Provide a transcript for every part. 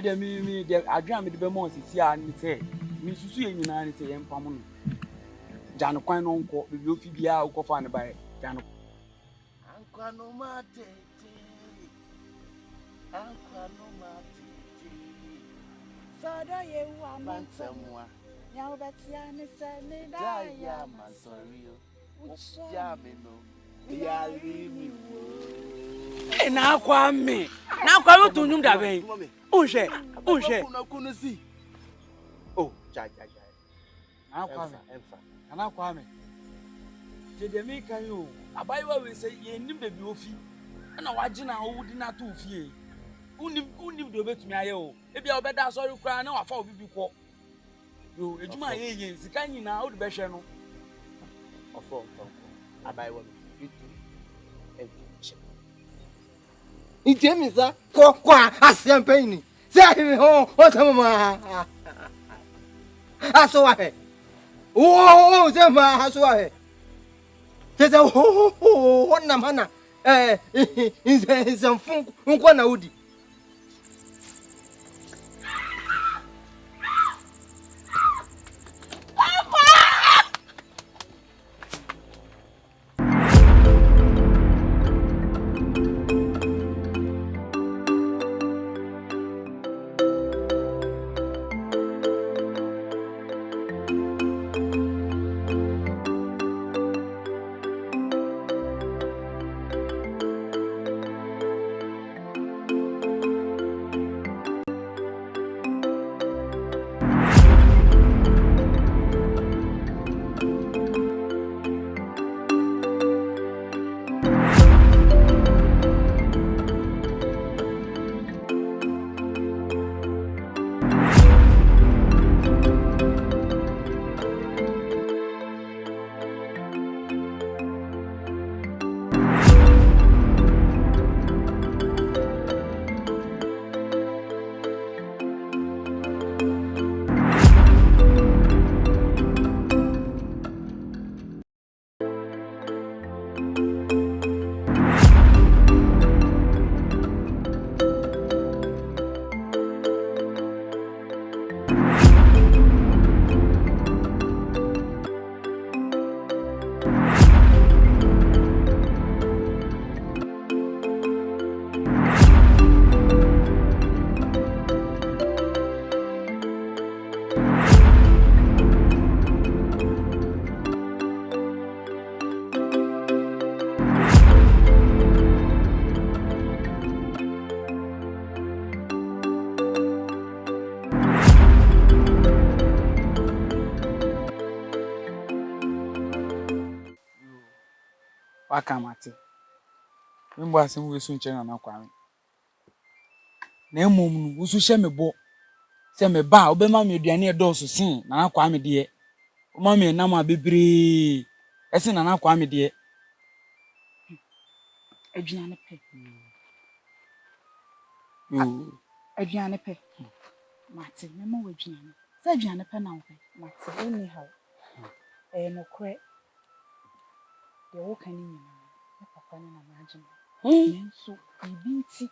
de me de adwan me de be mo sisi a ni say me susu ye nyina ni say yempam no jano kwan no nko be ofi bia ukofa ne bae jano Ankwa no mate. Ankwa no mate. Sada ye wa Mansamwa. Nyawo betia ni se ni Da ya masorio. Ja me no. Ya limi wo. na kwa me tunum da ben unhwe Kuna kuna si. Oh, ja. na kwa me na kwa me je de me kan yo abayiwa we say ye nim bebi ofi na waje na wudi na to ofie unim de obetumi aye o ebia obeda asori kra na wafa obibi kwo yo ejuma ye sika nyina o de behwe no Ofo abayiwa me Ijemisa kwa asempeni sai ho osama aso he o sema aso he tete ho na mana inse mfun nkwa na udi wakamate mbo asem we su nche na kwa me na emom no wo su hye me bo se me ba obema me aduane e do so sin na kwa me de o ma me na ma bebre ese na kwa me de aduane pe yo aduane pe mate me mo aduane se aduane pe na wo pe mate ni ha no kre de wo kan ni nyina na papa ni na maagina nenso bibinti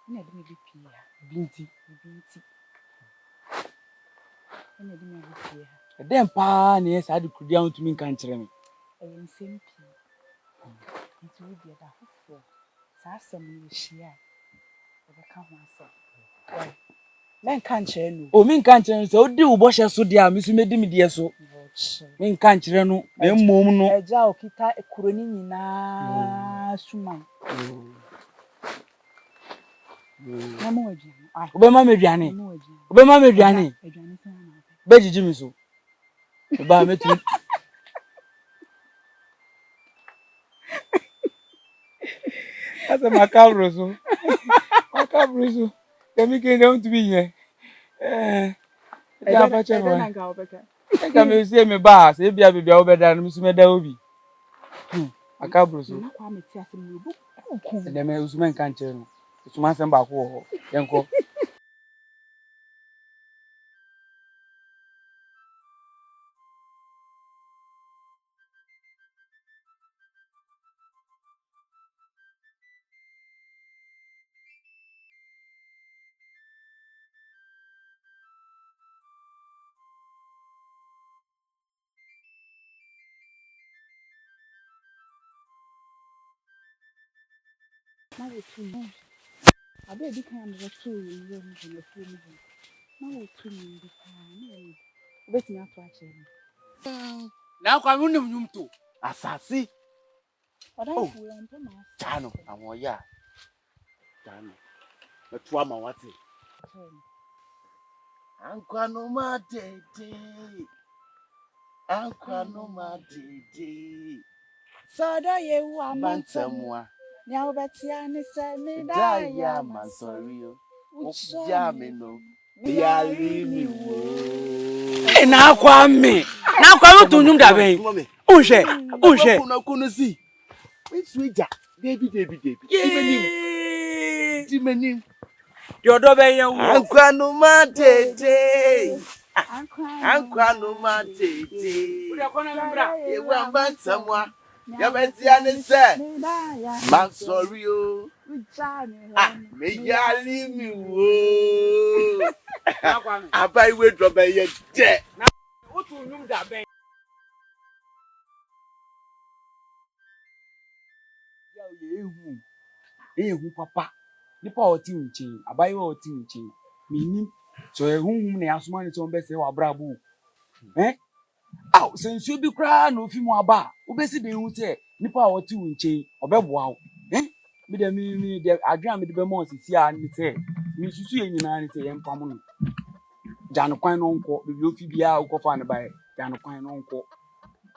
na de me bipia binti na de me bipia dem pa na esa de kudia ntumi nka nkire me nsem pi nti wo bia da fofo sa asem no hia e be ka ho asem men kan kire no o mi nka nkire so odi wo bo hye so de a mi su medi me de so mi nka nkire no na emom no eja okita ekuroni nyina suman na mo aduane obema me aduane aduane sana na bejiji mi so ba metu asa makabro so kemi ke dem to be here ja fa che no na ga obeka ka me sie me ba se bia bia obeda no musu meda obi makabro so na kwa meti asem no bu ku dem e usu men kan che no usu man sem ba ko ho yenko Na wo tu mo. Abe di kan do tu ni wo mu na tu ni. Na wo tu ni bi pa na ni. Obetumi ato ache ni. Na kwa me nim nyum to. Asase. Oda Oh, fu ya mpo ma. Chano, amoya. Chano. Metua ma wate. Ankwa no ma dede. Ankwa no ma dede. Sada ye wa Bantamwa. Nya obetia ni se mi da Ya ya mansori o. Ucha Me no. mi Ya ali li mi mi wo. wo. Na kwa me. Na kwa me to nyum da ben. Unhwe. Unhwe. Kuno si. Sweeja. Baby. Dimenim. Yodo ben ye wo. Ankwa no ma dede. Ankwa no ma dede. Ye wa bantamwa. Ya betia ni se. Man sorry o. Me ya li mi wo. Abai we drop ben ye de. Na wo to nyum da ben. Ya ehu papa. Nipa oti nchen, abai we oti nchen. Minim so ehunhum na asoma ni so be se wa brabo. Aw sensu bi kra na ofi mu aba. Obesi be hu se nipa oti nchen, obeboa wo. Me de adwan me de be mo sisi a ni se. Me susu ye nyina ni se ye mpam no. Jano kwan no nko, be ofi bia ukofa ne bae. Jano kwan no nko.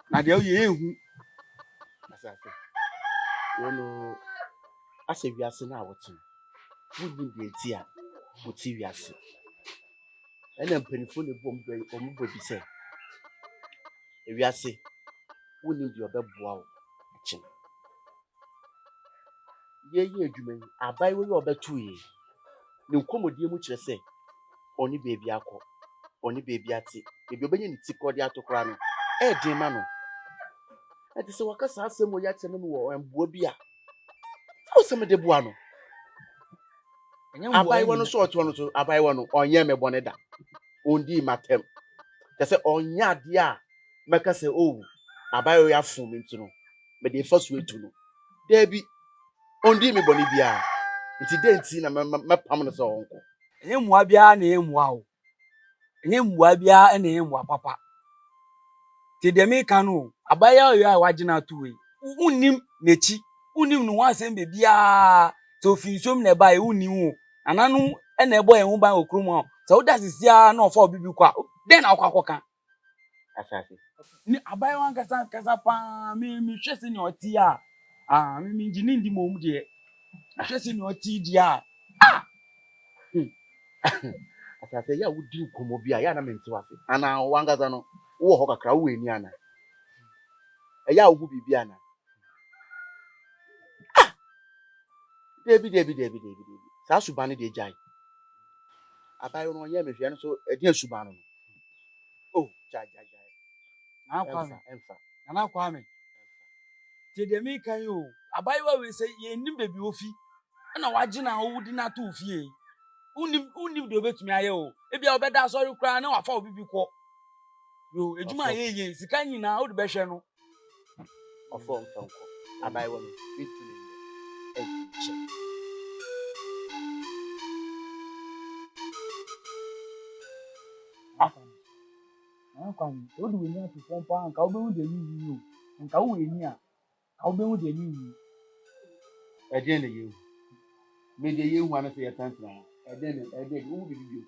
Na de ye ehu. Asase. Wono ase wiase na awotu. Wudi de ti a, woti wiase. Ena mpanifo ne bom bi se. Ewiase woni de obeboa wo achi. Ye adwuma yi abai wo ye obetu yi. Ne nkomodie mu kire se oni beebi akọ. Oni beebi ate. Ebi obenye ni tikọ de atokra no. De ma no. Ati se wakasa asem ya kyeme no wo embuo bi a. Wo se me de boa no. Abai wo no so oto no so abai wo no onye me bone da. Ondi matem. Te se onya ade a meka se o abai wo ya fun me ntu no. Me de fa so etu no. Debi ondi me bone bia. Nti denti na mepam no so onko. Enye mua bia na emua wo. Enye mua bia na emua papa. Ti de me kan no abai yo a wagina tuwe. Unnim nechi. Unnim no wansem be bia. So finsom na ba e unnim wo. Ananu na ebo ehun ban okrum ho. So wo dasisia na ofa obibi kwa. Den na akwakoka. Asase. Ni abai wan kasa pa mi hwese ni oti a. Mi ngini ndi mom de. Hwese ni oti di a. Asase ya wudi nkomo bia ya na mente wase. Ana wangaza no wo ho kakra wo eni ana. Ya wo bibi ana. Debi. Sa suba ne de jai. Abai no ye mehwe no so edi asuba no. Oh, jai. Na kwa me. Emfa. Na kwa me. Ti de mi kan yo. Abai wa we say ye nim bebi ofi. Na wagina wo wudi na to ofie. Unim de obetumi aye o. Ebia obeda sorry kra na wafa obibi kọ. Yo, ejuma ye sika nyina wo de be hwe no. Ofo mfanko. Abai wo no bitu ne. Eche. Kwani o du ni atu pompa nka obehu de ni o nka wo eni a ka obehu de ni e de na yehu me de yehu ana se ye tantra e de wo bi bi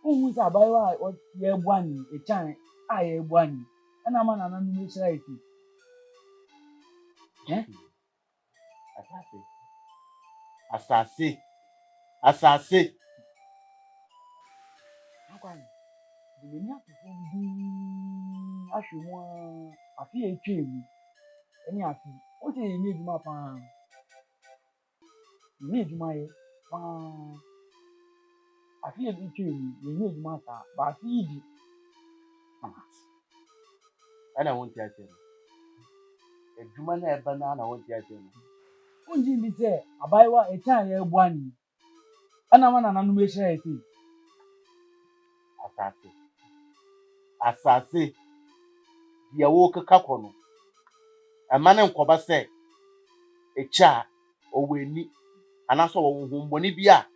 o hu sa bai wa o ye bu ani e chan a ye bu ani ana ma na na nu shira iti asase kwani de ni atu pompa ahwemu a afi e twemu eni afi o se ni eduma pa ni eduma ye pa afi e twemu ni eduma ta ba afi di ana won ti ate eduma na eba na won ti ate unji mi se abaiwa e chan ye bu ani ana ma na nanu me hira ete asase dia wo keka kono ama ne nkoba se Achiaa o weni anaso wo humboni bia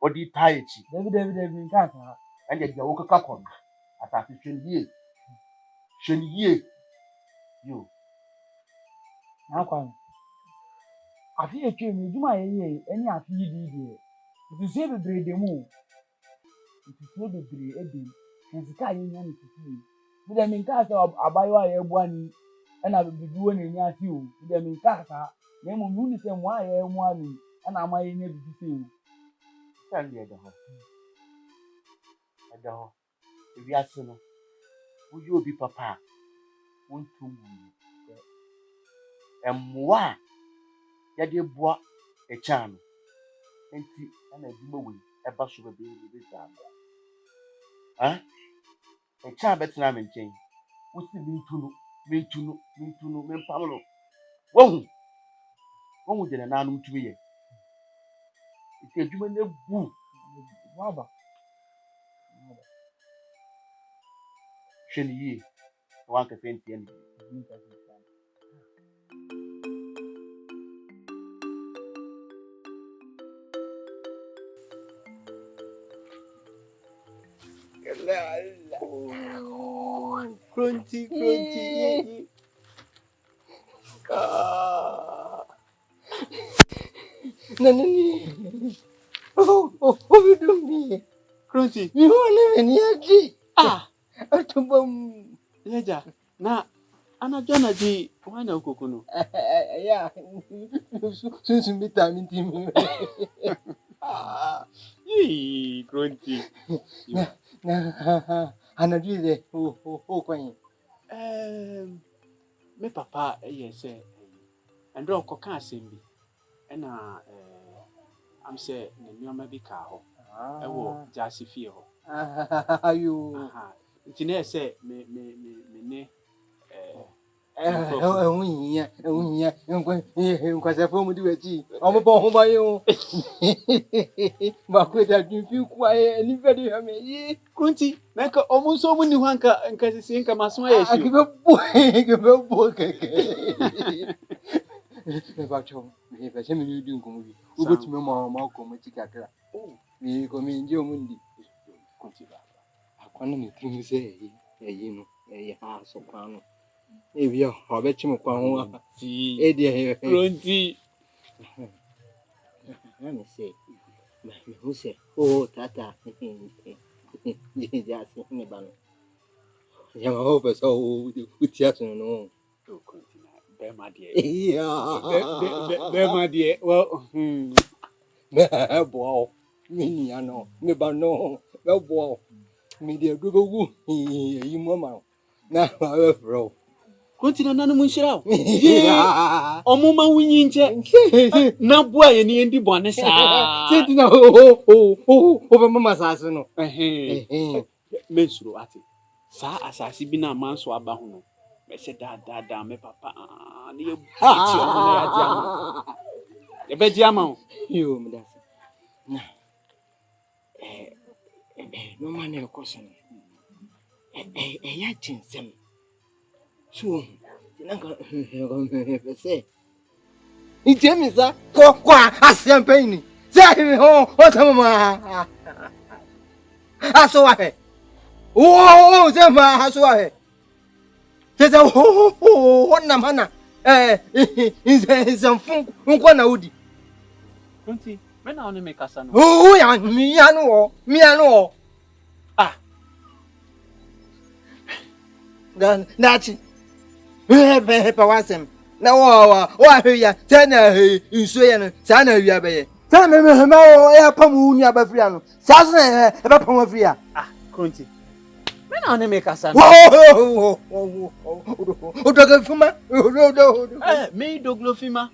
odi taichi David nkaka and the woka kakon atati hwenye yo na kwa afi etwe mi dwuma ye eni afi di ntusie bebre de mu ntusie bebre edi nsika ye nya ntusie mi de mi nka sa abayo aye buani na bibiwo na nya ati o mi de mi nka sa na mo mu ni se mo aye mu ani na amaye nya bibisi o sande edaho ebi ase no wo yo bi papa wontum emwa ya de boa Achiaa no enti na adwuma we eba so be ta ha Achiaa betina me nchen wo si mintunu mempamlo wohu de na no tumi ye enti adwuma na bu baba hwene wanka fenti ani Grunty. Nanani. Oh, you do me. Grunty. You want to be Leja. Na ana jona ji wana ukukuno. Yeah. Since me time in team. Grunty. Na anadu de kwan. Me papa say and ro koka asembi. Na am say na nyoma bi ka ho. Ewo jasi fie ho. Ayo. Nti na say me ne Unhia nkwasafo mu di wachi omo bo ho bayo ba ko da dwifi kwa ani vedi ha me yi Grunty na ka omo so mu ni hwanka nka sisi nka maso aye shi akebe bo keke me ba chom me ba chemi ni di nkomo bi ubetime ma ko mo tikakra ni ko mi nje omo ndi Grunty ba akwana ni tumi se yi no ha so kwa no Evia, obechi mo kwa ho. Si. Grunty. Let me say. Who say? Oh, tata. Just me bano. Ya hope so utiaso no. Oh, Grunty na be ma de. Yeah. Be ma de. Well, Me bo. Me ni ano. Me bano. Me bo. Me de dugu. Yi mama. Na ba bro. Grunty na nanu munshira. Omo ma wunyi nche. Na bua ye ni ndi bone sa. Senti na be mama sasu no. Mensuro ati. Sa asasi bi na manso aba ho no. Me se da me papa na ye buti omo na ya di ama. Ye be di ama o. Yo me das. Na. No man e koso no. Ya chinsem. So, nanka say. Ijemisa kwa asiampeni. Say ho otama. Aso wa he. Oh, zema aso wa he. Teza ho na mana. Nzamfu nkwa na udi. Grunty, me na oni me kasa no. Oh ya mi anu o. Ah. Dachi. Pe wasem. Na wa hwea tena nsuo ye no sa na hwea be ye. Sa me o ya pamu unu abafria no. Sa so na e ba pamu afria. Ah, Grunty. Me na oni me kasa no. O dogo fuma. Me doglo fima.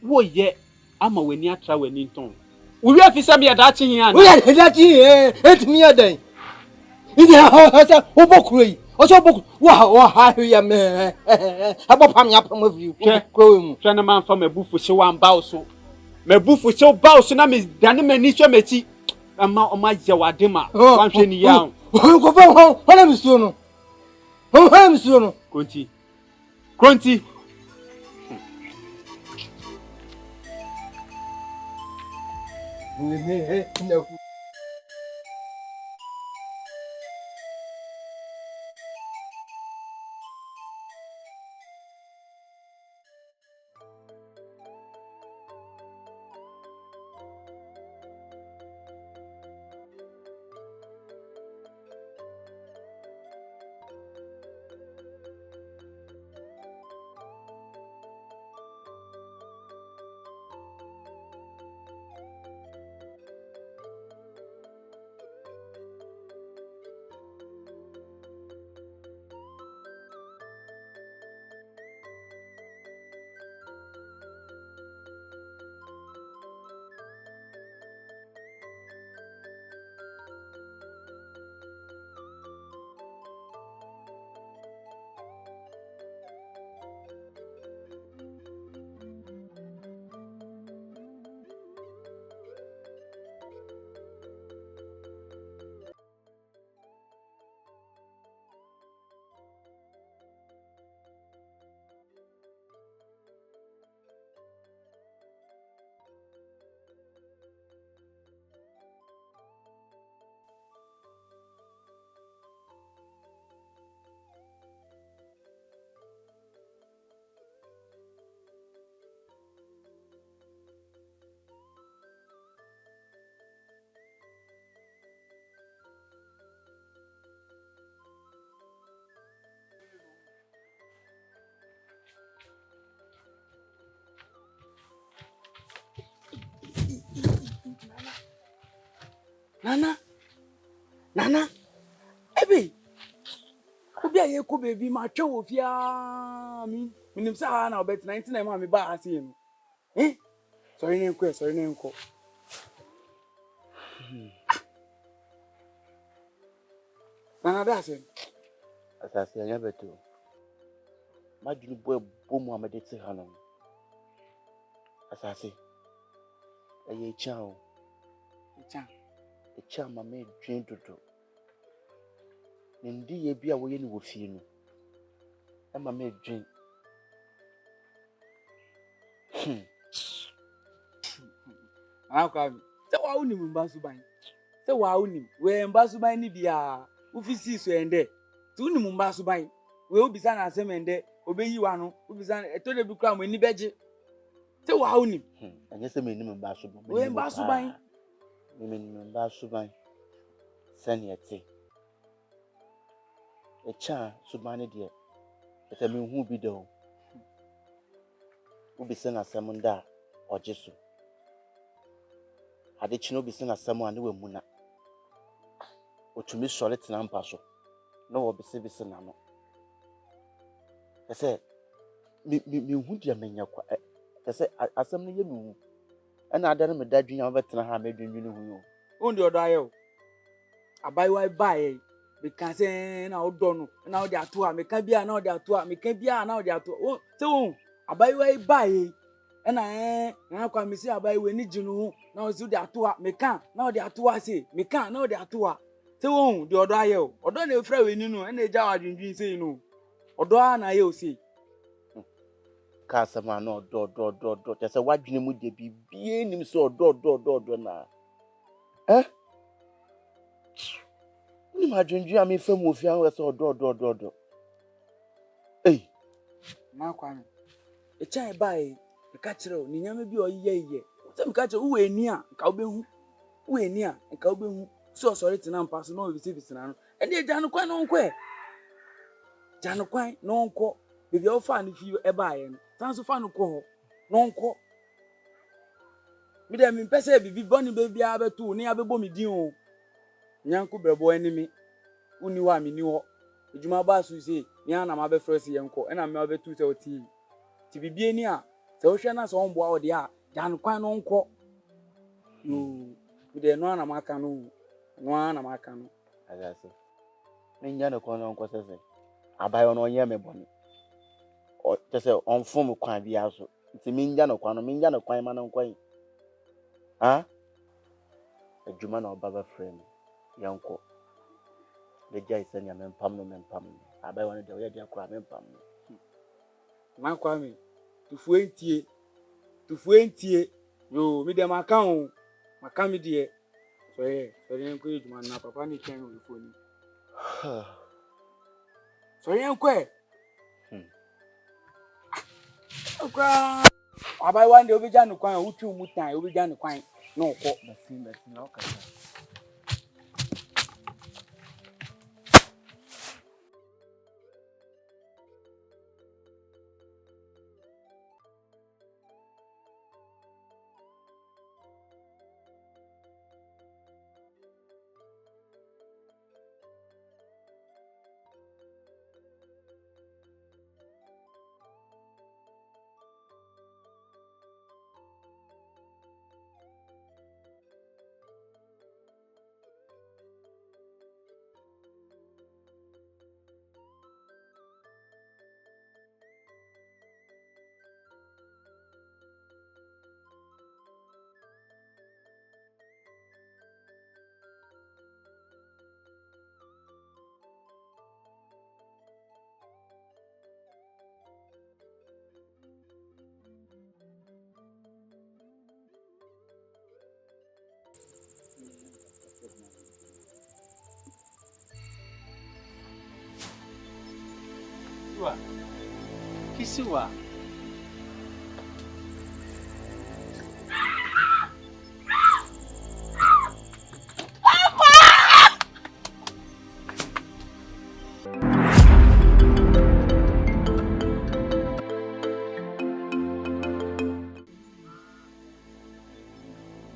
Wo ye ama weni atra weni nton. Uri afisa bia da chi hin ana. O ya da chi etimi adan. Idi ha sa obokuro yi. Oso boku wa ha hwea me. Abopam ya pamu afri. Kro mu. Hwe na man fa mabufu hye wan bawo so. Mabufu hye bawo so na me dane mani hwe mechi. Ama o ma je wade ma. Wan hwe ni ya. Ko fa ho na misuo no. Ho misuo no. Grunty. Nana, Ebe, obi a ye ko baby ma twa wo fia mi minim sa ha na obet 19 ma me ba ase no. Sorry ne nko. Nana da se. Asase anya beto. Madwini boy bomu amede te ha no. Asase. Eye Achiaa o. Achiaa ma me dwen dodo. Ndi ye bi a wo ye ni wo fie no. E ma me dwen. Akwa se wa unim mba suban. Se wa unim we mba suban ni bia ofisi so ende. Ti unim mba suban. We obisa na asem ende obeyi wa no obisa eto de bi kra mo ni beje. Se wa unim. Anya se me ni mba suban. We mba suban. Me ni mba suban. Sani ete. Achiaa suban ne de. Ete me hu bi do. Obisa na asem nda ojesu. Ade chino bi sina samu ane we muna. Otumi sole tena mpa so. No wo bise na no. Ese mi hu dia menya kwa. Ese asem no ye mi hu. Ana ada no me dadwin a betena ha me dwendwene hu yo. Ondi odo ayo. Abaiwa bae. Me kan se na odo no na odi ato a me kan bia na odi ato a me kan bia na odi ato. O se wo abaiwa bae. Na kwa misi abaiwa ni jinu na ozi di ato a me kan na odi ato a se me kan na odi ato a. Se wo di odo ayo. Odo na efra we ni no na eja wadwindwin se no. Odo a na ayo se. Ka sama na odo. Tese wadwene mu de bibie nim se odo na. Ni ma dwendwin a me fam ofia we se odo. Na kwa me. Achiaa bae. Me ka kire o ni nyame bi oyiye. Se me ka kire wo eni a nka obehu. Wo eni a nka obehu. So sorry tena mpa so no visi na no. E dey janu kwan no nko e. Janu kwan no nko. Bibi o fa ni fi e bae no. San so fa no ko ho. No nko. Mi dem mi pese bibi boni bebi a betu ni abebo mi din o. Nyanko brebo enimi. Uni wa mi ni ho. Ejuma ba su se ni ana ma be fresi yenko. E na me obetu se oti. Ti bibi eni a se wo hwe na so ombo a ode a janu kwan no nko. Yo. Mi de no ana maka no. No ana maka no. Agase. Me nya no kono nko sese. Abayo no onye me boni. O tese onfom kwan bia so. Nti me nya no kwan ma no kwan. Ejuma na obaba frame. Yanko. The jai senya mempam. Abayo no de oye de akwa mempam. Na kwa me. Tufu entie. Yo, mi dem aka o. Makami dear. So, I encourage my papa and can on the phone. So, I inquire. About one day, we began to quiet, who two mutai, we began to quiet. No, but seen no. Kisiwa.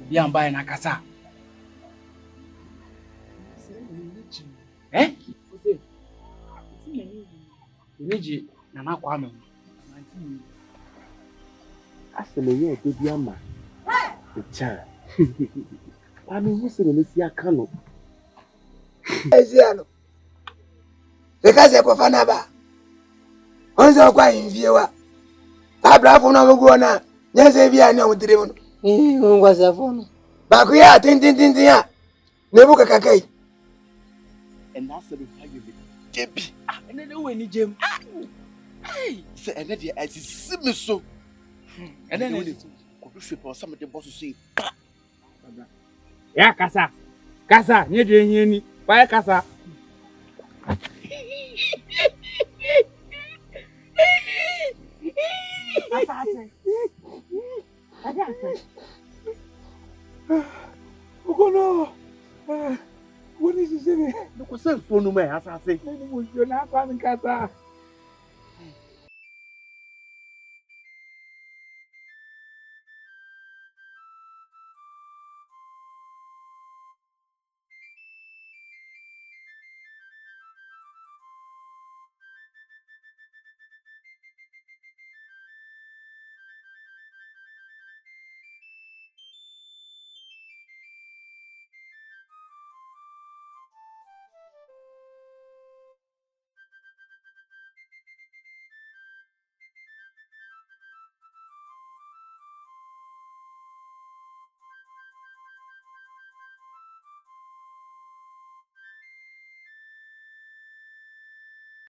Biamba na kasa. Eh? Uniji na nakwame. Aseme ye dedi ama. Achiaa. Kwame wuse no mesi aka no. Eziano. Because ko fana ba. Onzo kwa inviewa. Abrafo na mugo na. Nyeze bia na odire mu. Ngwasa fono. Ba ku ya tin ya. Nebuka kakai. And that's the how you be. Debi. And then when ni jem. Hey, say and then as is me so. And then ko be for some of the boss say. Ya kasa. Kasa, nye de hie ni. Pa kasa. Ukono. What is it? No ko say phone no me asase. Ni mo jo na kwa nkasa.